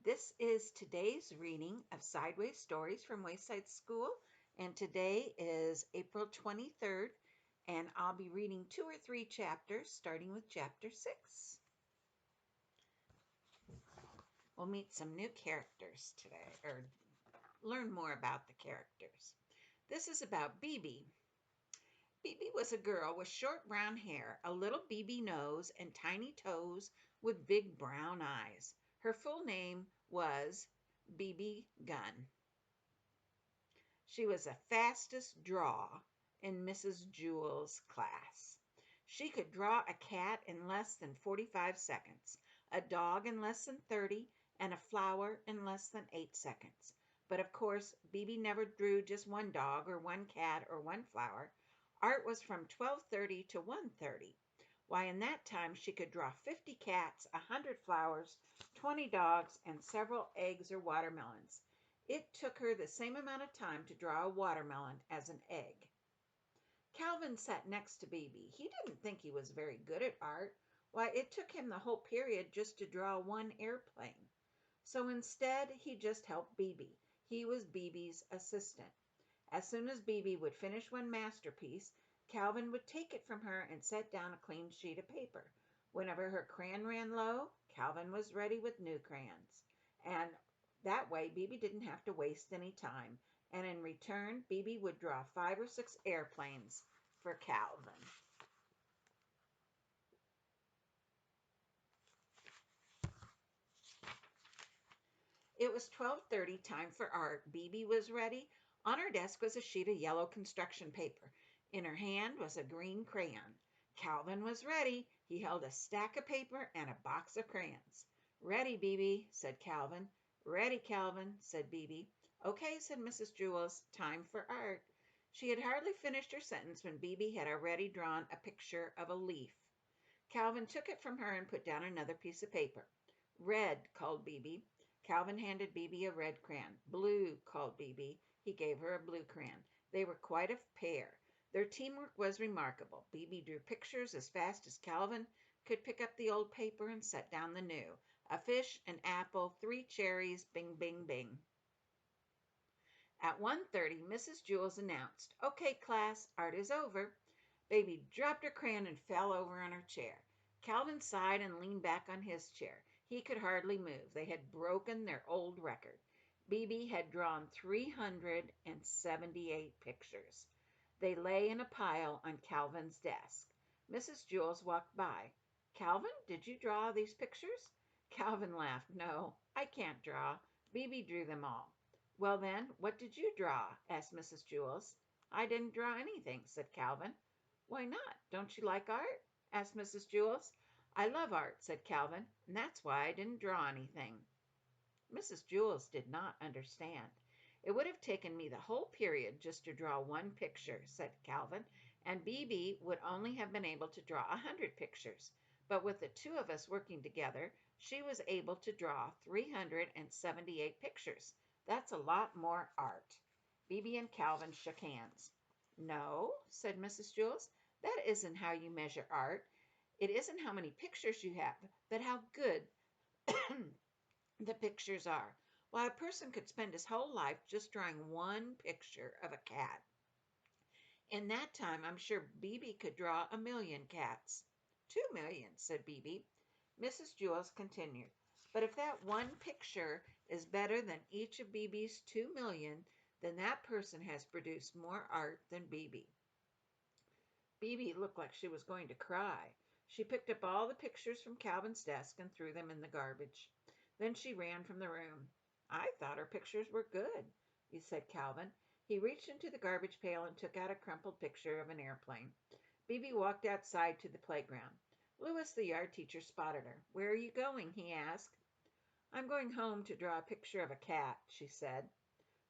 This is today's reading of Sideways Stories from Wayside School, and today is April 23rd, and I'll be reading 2 or 3 chapters, starting with chapter 6. We'll meet some new characters today, or learn more about the characters. This is about Bibi. Bibi was a girl with short brown hair, a little Bibi nose, and tiny toes with big brown eyes. Her full name was Bibi Gunn. She was the fastest draw in Mrs. Jewell's class. She could draw a cat in less than 45 seconds, a dog in less than 30, and a flower in less than 8 seconds. But of course, Bibi never drew just one dog or one cat or one flower. Art was from 12:30 to 1:30. Why, in that time she could draw 50 cats, 100 flowers, 20 dogs, and several eggs or watermelons. It took her the same amount of time to draw a watermelon as an egg. Calvin sat next to Bibi. He didn't think he was very good at art. Why, it took him the whole period just to draw one airplane. So instead, he just helped Bibi. He was Bibi's assistant. As soon as Bibi would finish one masterpiece, Calvin would take it from her and set down a clean sheet of paper. Whenever her crayon ran low, Calvin was ready with new crayons. And that way, Bibi didn't have to waste any time. And in return, Bibi would draw 5 or 6 airplanes for Calvin. It was 12:30, time for art. Bibi was ready. On her desk was a sheet of yellow construction paper. In her hand was a green crayon. Calvin was ready. He held a stack of paper and a box of crayons. "Ready, Bibi," said Calvin. "Ready, Calvin," said Bibi. "Okay," said Mrs. Jewels, "time for art." She had hardly finished her sentence when Bibi had already drawn a picture of a leaf. Calvin took it from her and put down another piece of paper. "Red," called Bibi. Calvin handed Bibi a red crayon. "Blue," called Bibi. He gave her a blue crayon. They were quite a pair. Their teamwork was remarkable. Bibi drew pictures as fast as Calvin could pick up the old paper and set down the new. A fish, an apple, 3 cherries, bing, bing, bing. At 1:30, Mrs. Jewels announced, "Okay, class, art is over." Bibi dropped her crayon and fell over on her chair. Calvin sighed and leaned back on his chair. He could hardly move. They had broken their old record. Bibi had drawn 378 pictures. They lay in a pile on Calvin's desk. Mrs. Jewels walked by. "Calvin, did you draw these pictures?" Calvin laughed. "No, I can't draw. Bibi drew them all." "Well then, what did you draw?" asked Mrs. Jewels. "I didn't draw anything," said Calvin. "Why not? Don't you like art?" asked Mrs. Jewels. "I love art," said Calvin, "and that's why I didn't draw anything." Mrs. Jewels did not understand. "It would have taken me the whole period just to draw one picture," said Calvin, "and Bibi would only have been able to draw 100 pictures. But with the 2 of us working together, she was able to draw 378 pictures. That's a lot more art." Bibi and Calvin shook hands. "No," said Mrs. Jewels, "that isn't how you measure art. It isn't how many pictures you have, but how good the pictures are. Why, a person could spend his whole life just drawing one picture of a cat. In that time, I'm sure Bibi could draw 1,000,000 cats." 2,000,000, said Bibi. Mrs. Jewels continued, "But if that one picture is better than each of Bibi's 2,000,000, then that person has produced more art than Bibi." Bibi looked like she was going to cry. She picked up all the pictures from Calvin's desk and threw them in the garbage. Then she ran from the room. "I thought her pictures were good," said Calvin. He reached into the garbage pail and took out a crumpled picture of an airplane. Bibi walked outside to the playground. Louis, the yard teacher, spotted her. "Where are you going?" he asked. "I'm going home to draw a picture of a cat," she said.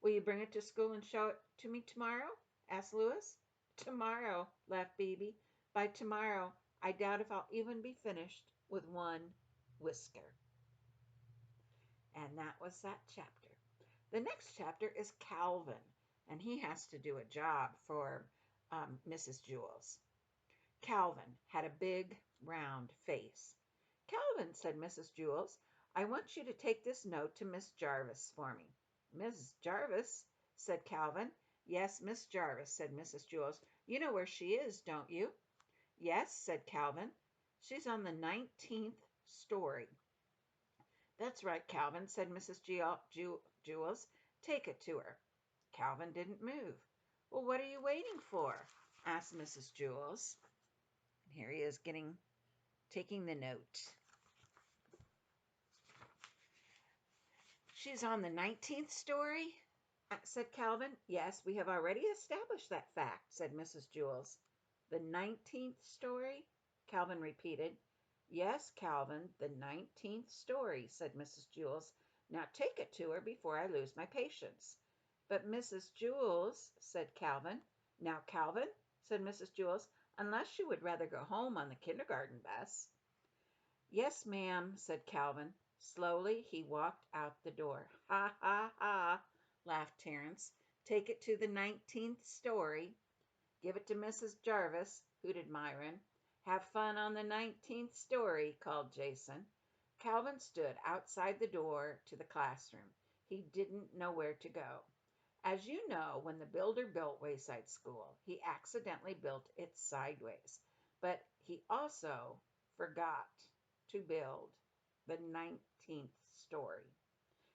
"Will you bring it to school and show it to me tomorrow?" asked Louis. "Tomorrow," laughed Bibi. "By tomorrow, I doubt if I'll even be finished with one whisker." And that was that chapter. The next chapter is Calvin, and he has to do a job for Mrs. Jewels. Calvin had a big, round face. "Calvin," said Mrs. Jewels, I want you to take this note to Miss Jarvis for me. Miss Jarvis, said Calvin. Yes, Miss Jarvis, said Mrs. Jules. You know where she is, don't you? Yes, said Calvin. She's on the 19th story. That's right, Calvin, said Mrs. Jules. Take it to her. Calvin didn't move. Well, what are you waiting for? Asked Mrs. Jules. And here he is taking the note. She's on the 19th story, said Calvin. Yes, we have already established that fact, said Mrs. Jules. The 19th story? Calvin repeated. Yes, Calvin, the 19th story, said Mrs. Jules. Now take it to her before I lose my patience. But Mrs. Jules, said Calvin. Now, Calvin, said Mrs. Jules, unless you would rather go home on the kindergarten bus. Yes, ma'am, said Calvin. Slowly he walked out the door. Ha, ha, ha, laughed Terence. Take it to the 19th story. Give it to Mrs. Jarvis, hooted Myron. Have fun on the 19th story, called Jason. Calvin stood outside the door to the classroom. He didn't know where to go. As you know, when the builder built Wayside School, he accidentally built it sideways, but he also forgot to build the 19th story.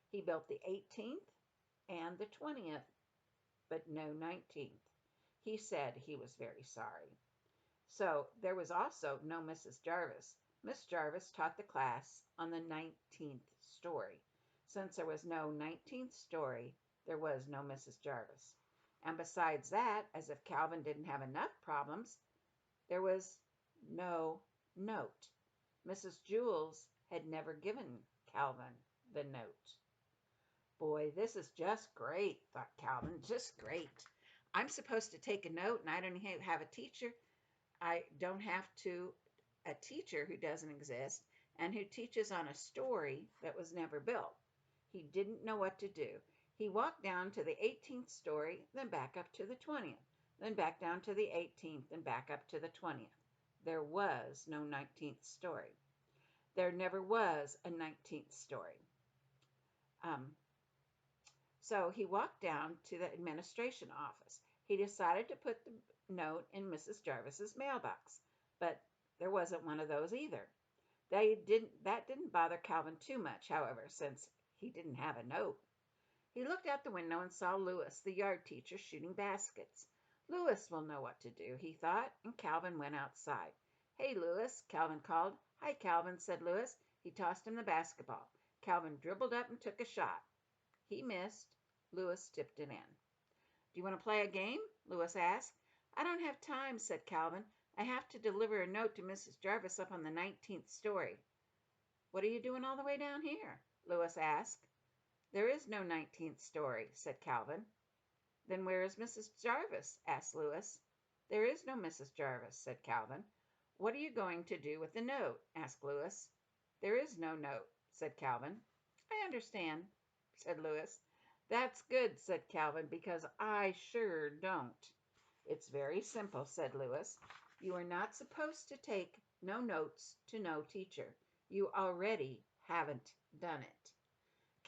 He built the 18th and the 20th, but no 19th. He said he was very sorry. So there was also no Mrs. Jarvis. Miss Jarvis taught the class on the 19th story. Since there was no 19th story, there was no Mrs. Jarvis. And besides that, as if Calvin didn't have enough problems, there was no note. Mrs. Jules had never given Calvin the note. Boy, this is just great, thought Calvin, just great. I'm supposed to take a note and I don't have a teacher. I don't have a teacher who doesn't exist and who teaches on a story that was never built. He didn't know what to do. He walked down to the 18th story, then back up to the 20th, then back down to the 18th and back up to the 20th. There was no 19th story. There never was a 19th story. So he walked down to the administration office. He decided to put the note in Mrs. Jarvis's mailbox, but there wasn't one of those either. That didn't bother Calvin too much, however, since he didn't have a note. He looked out the window and saw Louis, the yard teacher, shooting baskets. Louis will know what to do, he thought, and Calvin went outside. Hey, Louis, Calvin called. Hi, Calvin, said Louis. He tossed him the basketball. Calvin dribbled up and took a shot. He missed. Louis tipped it in. Do you want to play a game? Louis asked. I don't have time, said Calvin. I have to deliver a note to Mrs. Jarvis up on the 19th story. What are you doing all the way down here? Louis asked. There is no 19th story, said Calvin. Then where is Mrs. Jarvis? Asked Louis. There is no Mrs. Jarvis, said Calvin. What are you going to do with the note? Asked Louis. There is no note, said Calvin. I understand, said Louis. That's good, said Calvin, because I sure don't. It's very simple, said Louis. You are not supposed to take no notes to no teacher. You already haven't done it.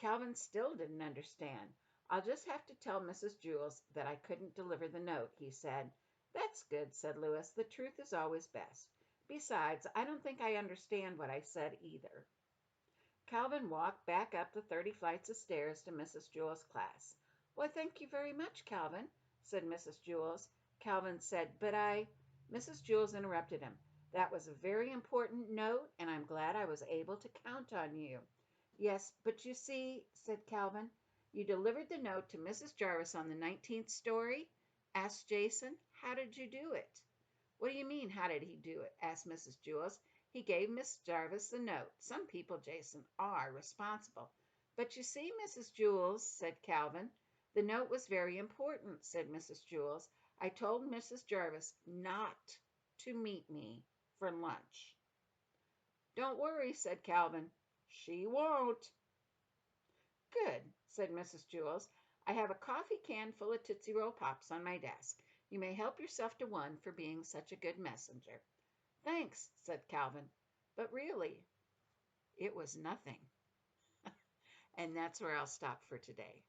Calvin still didn't understand. I'll just have to tell Mrs. Jules that I couldn't deliver the note, he said. That's good, said Louis. The truth is always best. Besides, I don't think I understand what I said either. Calvin walked back up the 30 flights of stairs to Mrs. Jules' class. Why, thank you very much, Calvin, said Mrs. Jules. Calvin said, but Mrs. Jules interrupted him. That was a very important note, and I'm glad I was able to count on you. Yes, but you see, said Calvin, you delivered the note to Mrs. Jarvis on the 19th story? Asked Jason. How did you do it? What do you mean, how did he do it? Asked Mrs. Jules. He gave Miss Jarvis the note. Some people, Jason, are responsible. But you see, Mrs. Jules, said Calvin. The note was very important, said Mrs. Jules. I told Mrs. Jarvis not to meet me for lunch. Don't worry, said Calvin. She won't. Good, said Mrs. Jules. I have a coffee can full of Tootsie Roll Pops on my desk. You may help yourself to one for being such a good messenger. Thanks, said Calvin, but really, it was nothing. And that's where I'll stop for today.